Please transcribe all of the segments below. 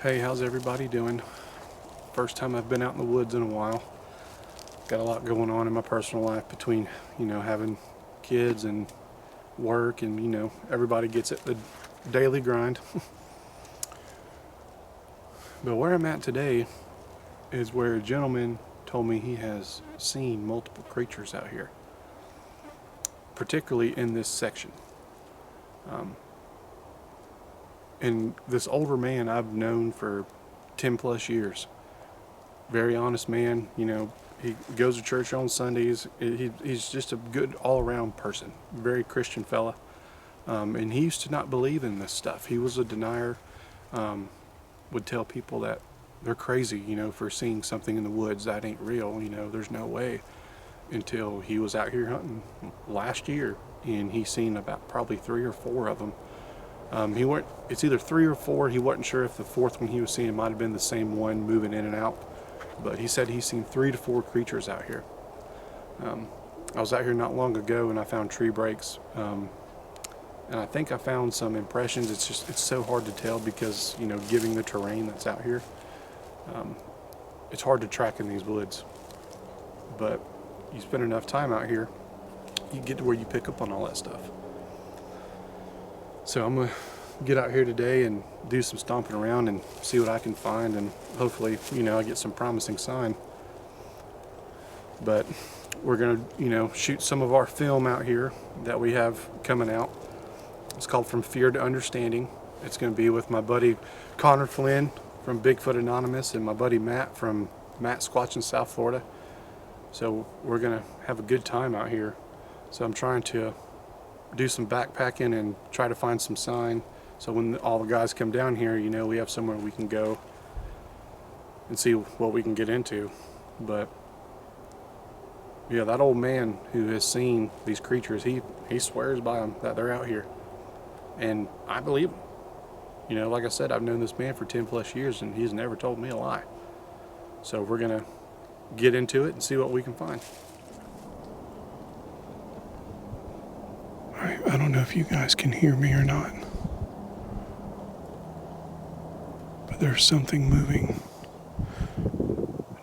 Hey, how's everybody doing? First time I've been out in the woods in a while. Got a lot going on in my personal life between, having kids and work and, everybody gets it, the daily grind. But where I'm at today is where a gentleman told me he has seen multiple creatures out here, particularly in this section. And this older man I've known for 10 plus years. Very honest man, he goes to church on Sundays. He's just a good all-around person, very Christian fella. And he used to not believe in this stuff. He was a denier, would tell people that they're crazy, for seeing something in the woods that ain't real, there's no way. Until he was out here hunting last year, and he seen about probably 3 or 4 of them. It's either 3 or 4. He wasn't sure if the 4th one he was seeing might have been the same one moving in and out. But he said he's seen 3 to 4 creatures out here. I was out here not long ago and I found tree breaks. And I think I found some impressions. It's so hard to tell because, given the terrain that's out here, it's hard to track in these woods. But you spend enough time out here, you get to where you pick up on all that stuff. So I'm going to get out here today and do some stomping around and see what I can find, and hopefully, I get some promising sign. But we're going to, shoot some of our film out here that we have coming out. It's called From Fear to Understanding. It's going to be with my buddy Connor Flynn from Bigfoot Anonymous and my buddy Matt from Matt Squatch in South Florida. So we're going to have a good time out here. So I'm trying to do some backpacking and try to find some sign, so when all the guys come down here, we have somewhere we can go and see what we can get into. But yeah, that old man who has seen these creatures, he swears by them that they're out here, and I believe him. Like I said, I've known this man for 10 plus years and he's never told me a lie. So we're gonna get into it and see what we can find. I don't know if you guys can hear me or not, but there's something moving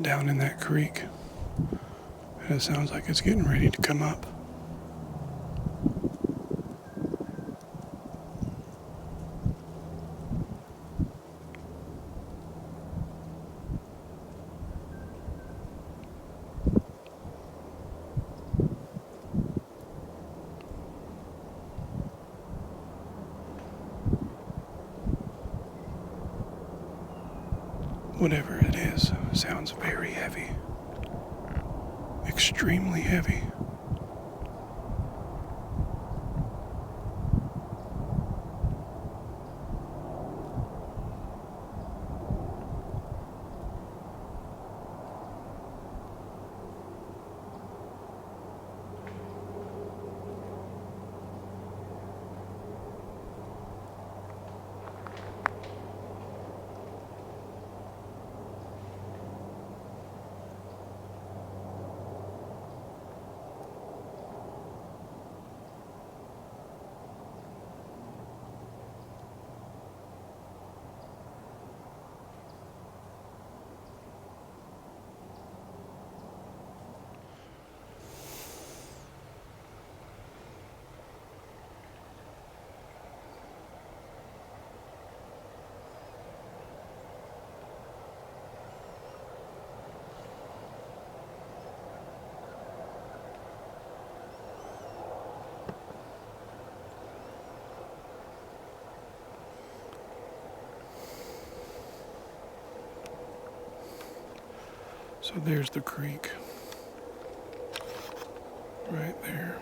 down in that creek, and it sounds like it's getting ready to come up. Whatever it is, sounds very heavy. Extremely heavy. So there's the creek, right there.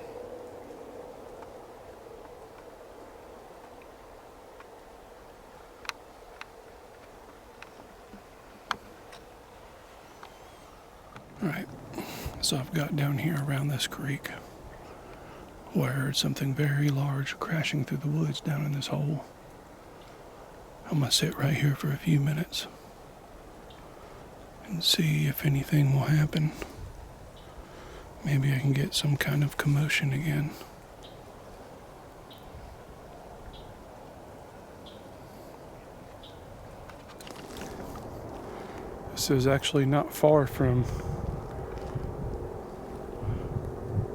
Alright, so I've got down here around this creek where I heard something very large crashing through the woods down in this hole. I'm gonna sit right here for a few minutes and see if anything will happen. Maybe I can get some kind of commotion again. This is actually not far from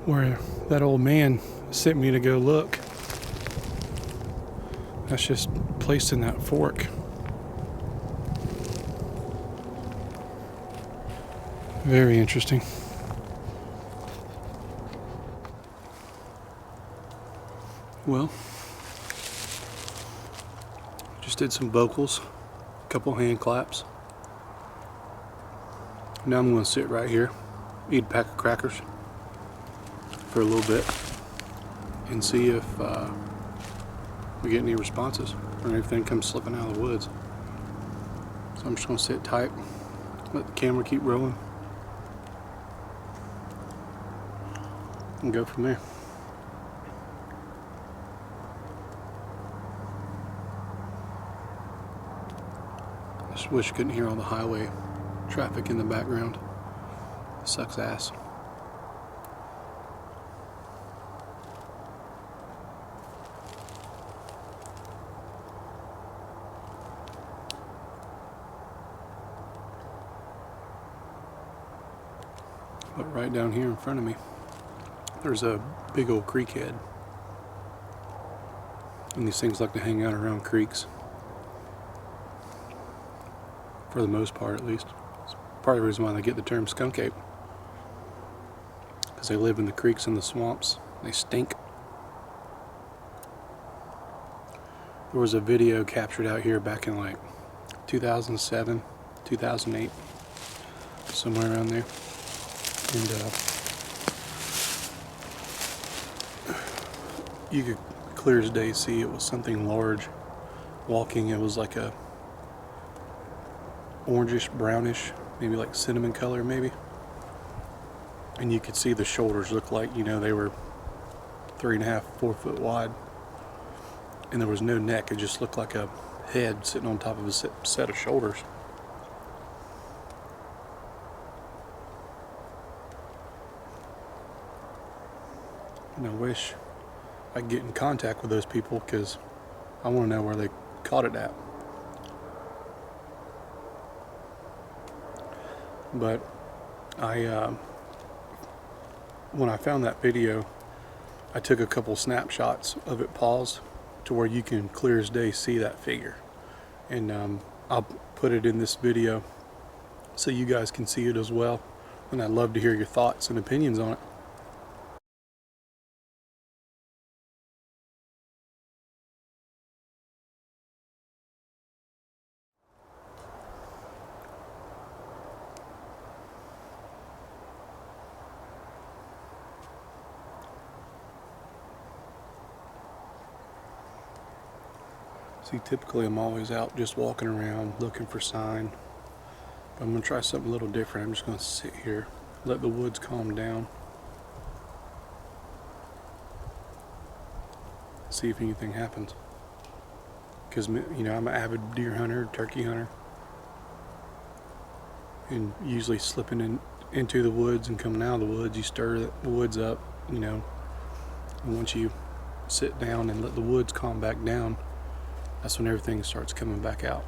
where that old man sent me to go look. That's just placed in that fork. Very interesting. Well, just did some vocals, a couple hand claps. Now I'm going to sit right here, eat a pack of crackers for a little bit, and see if we get any responses or anything comes slipping out of the woods. So I'm just going to sit tight, let the camera keep rolling, and go from there. I just wish you couldn't hear all the highway traffic in the background. It sucks ass. But right down here in front of me, there's a big old creek head. And these things like to hang out around creeks. For the most part, at least. It's part of the reason why they get the term skunk ape. Because they live in the creeks and the swamps. They stink. There was a video captured out here back in like 2007, 2008. Somewhere around there. And you could clear as day see it was something large walking. It was like a orangish, brownish, maybe like cinnamon color maybe. And you could see the shoulders look like, you know, they were 3.5, 4 foot wide. And there was no neck, it just looked like a head sitting on top of a set of shoulders. And I wish I could get in contact with those people because I want to know where they caught it at. But when I found that video, I took a couple snapshots of it paused to where you can clear as day see that figure. And I'll put it in this video so you guys can see it as well. And I'd love to hear your thoughts and opinions on it. See, typically I'm always out just walking around looking for sign. But I'm going to try something a little different. I'm just going to sit here, let the woods calm down. See if anything happens. Because, you know, I'm an avid deer hunter, turkey hunter. And usually slipping into the woods and coming out of the woods, you stir the woods up, you know. And once you sit down and let the woods calm back down, that's when everything starts coming back out.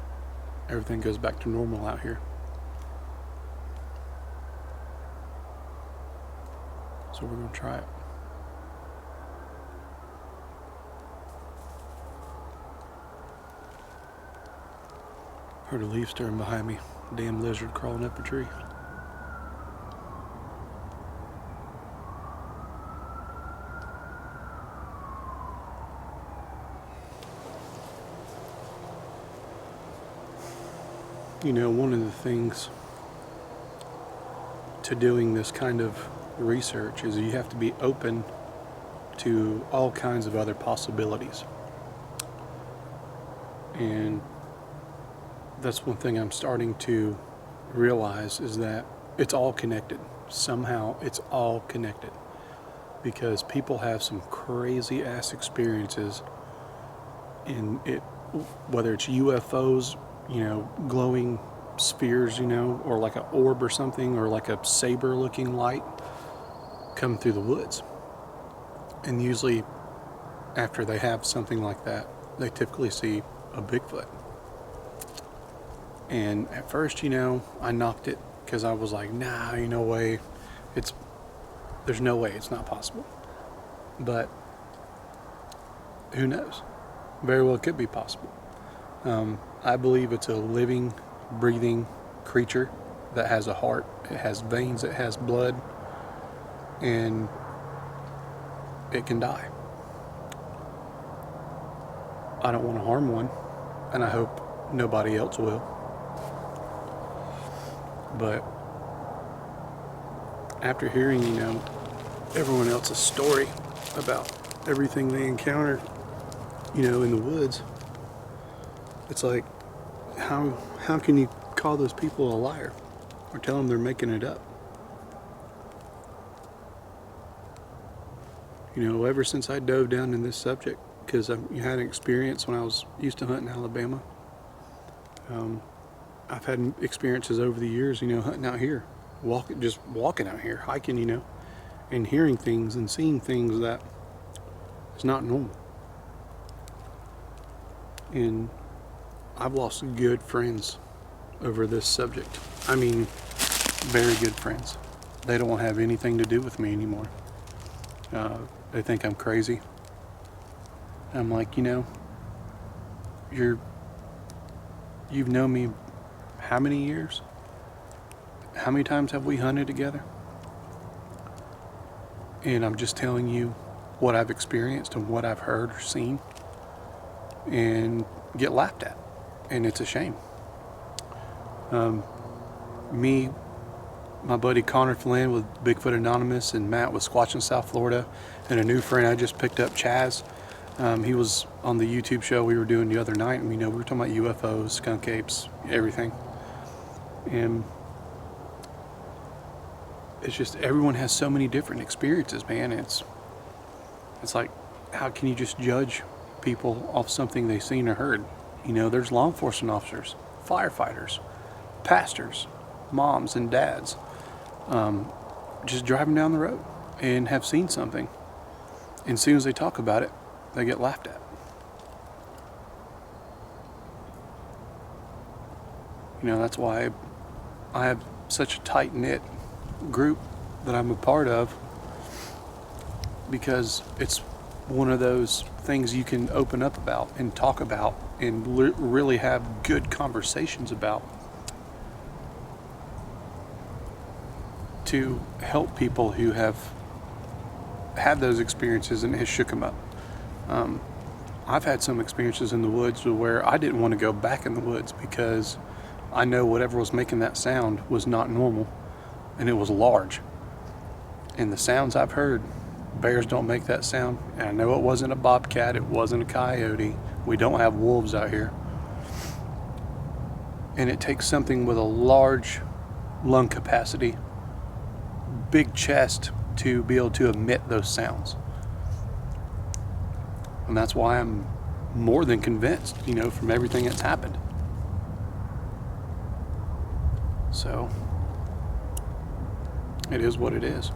Everything goes back to normal out here. So we're going to try it. Heard a leaf stirring behind me. Damn lizard crawling up a tree. You know, one of the things to doing this kind of research is you have to be open to all kinds of other possibilities. And that's one thing I'm starting to realize is that it's all connected. Somehow it's all connected. Because people have some crazy ass experiences in it, whether it's UFOs, you know, glowing spheres, you know, or like an orb or something, or like a saber looking light come through the woods. And usually after they have something like that, they typically see a Bigfoot. And at first, you know, I knocked it because I was like, nah, you no way. There's no way it's not possible. But who knows? Very well could be possible. I believe it's a living, breathing creature that has a heart, it has veins, it has blood, and it can die. I don't want to harm one, and I hope nobody else will. But after hearing, you know, everyone else's story about everything they encounter, you know, in the woods, it's like, how can you call those people a liar or tell them they're making it up? You know, ever since I dove down in this subject, because I had an experience when I was used to hunt in Alabama. I've had experiences over the years, you know, hunting out here, just walking out here, hiking, you know, and hearing things and seeing things that is not normal. And I've lost good friends over this subject. I mean, very good friends. They don't want to have anything to do with me anymore. They think I'm crazy. I'm like, you know, you've known me how many years? How many times have we hunted together? And I'm just telling you what I've experienced and what I've heard or seen, and get laughed at. And it's a shame. Me, my buddy Connor Flynn with Bigfoot Anonymous, and Matt with Squatch in South Florida, and a new friend I just picked up, Chaz. He was on the YouTube show we were doing the other night, and we were talking about UFOs, skunk apes, everything. And it's just, everyone has so many different experiences, man. It's like, how can you just judge people off something they've seen or heard? You know, there's law enforcement officers, firefighters, pastors, moms and dads, just driving down the road and have seen something. And as soon as they talk about it, they get laughed at. You know, that's why I have such a tight-knit group that I'm a part of, because it's one of those things you can open up about and talk about and really have good conversations about, to help people who have had those experiences and it has shook them up. I've had some experiences in the woods where I didn't want to go back in the woods because I know whatever was making that sound was not normal, and it was large. And the sounds I've heard, bears don't make that sound. And I know it wasn't a bobcat, it wasn't a coyote. We don't have wolves out here. And it takes something with a large lung capacity, big chest, to be able to emit those sounds. And that's why I'm more than convinced, you know, from everything that's happened. So, it is what it is.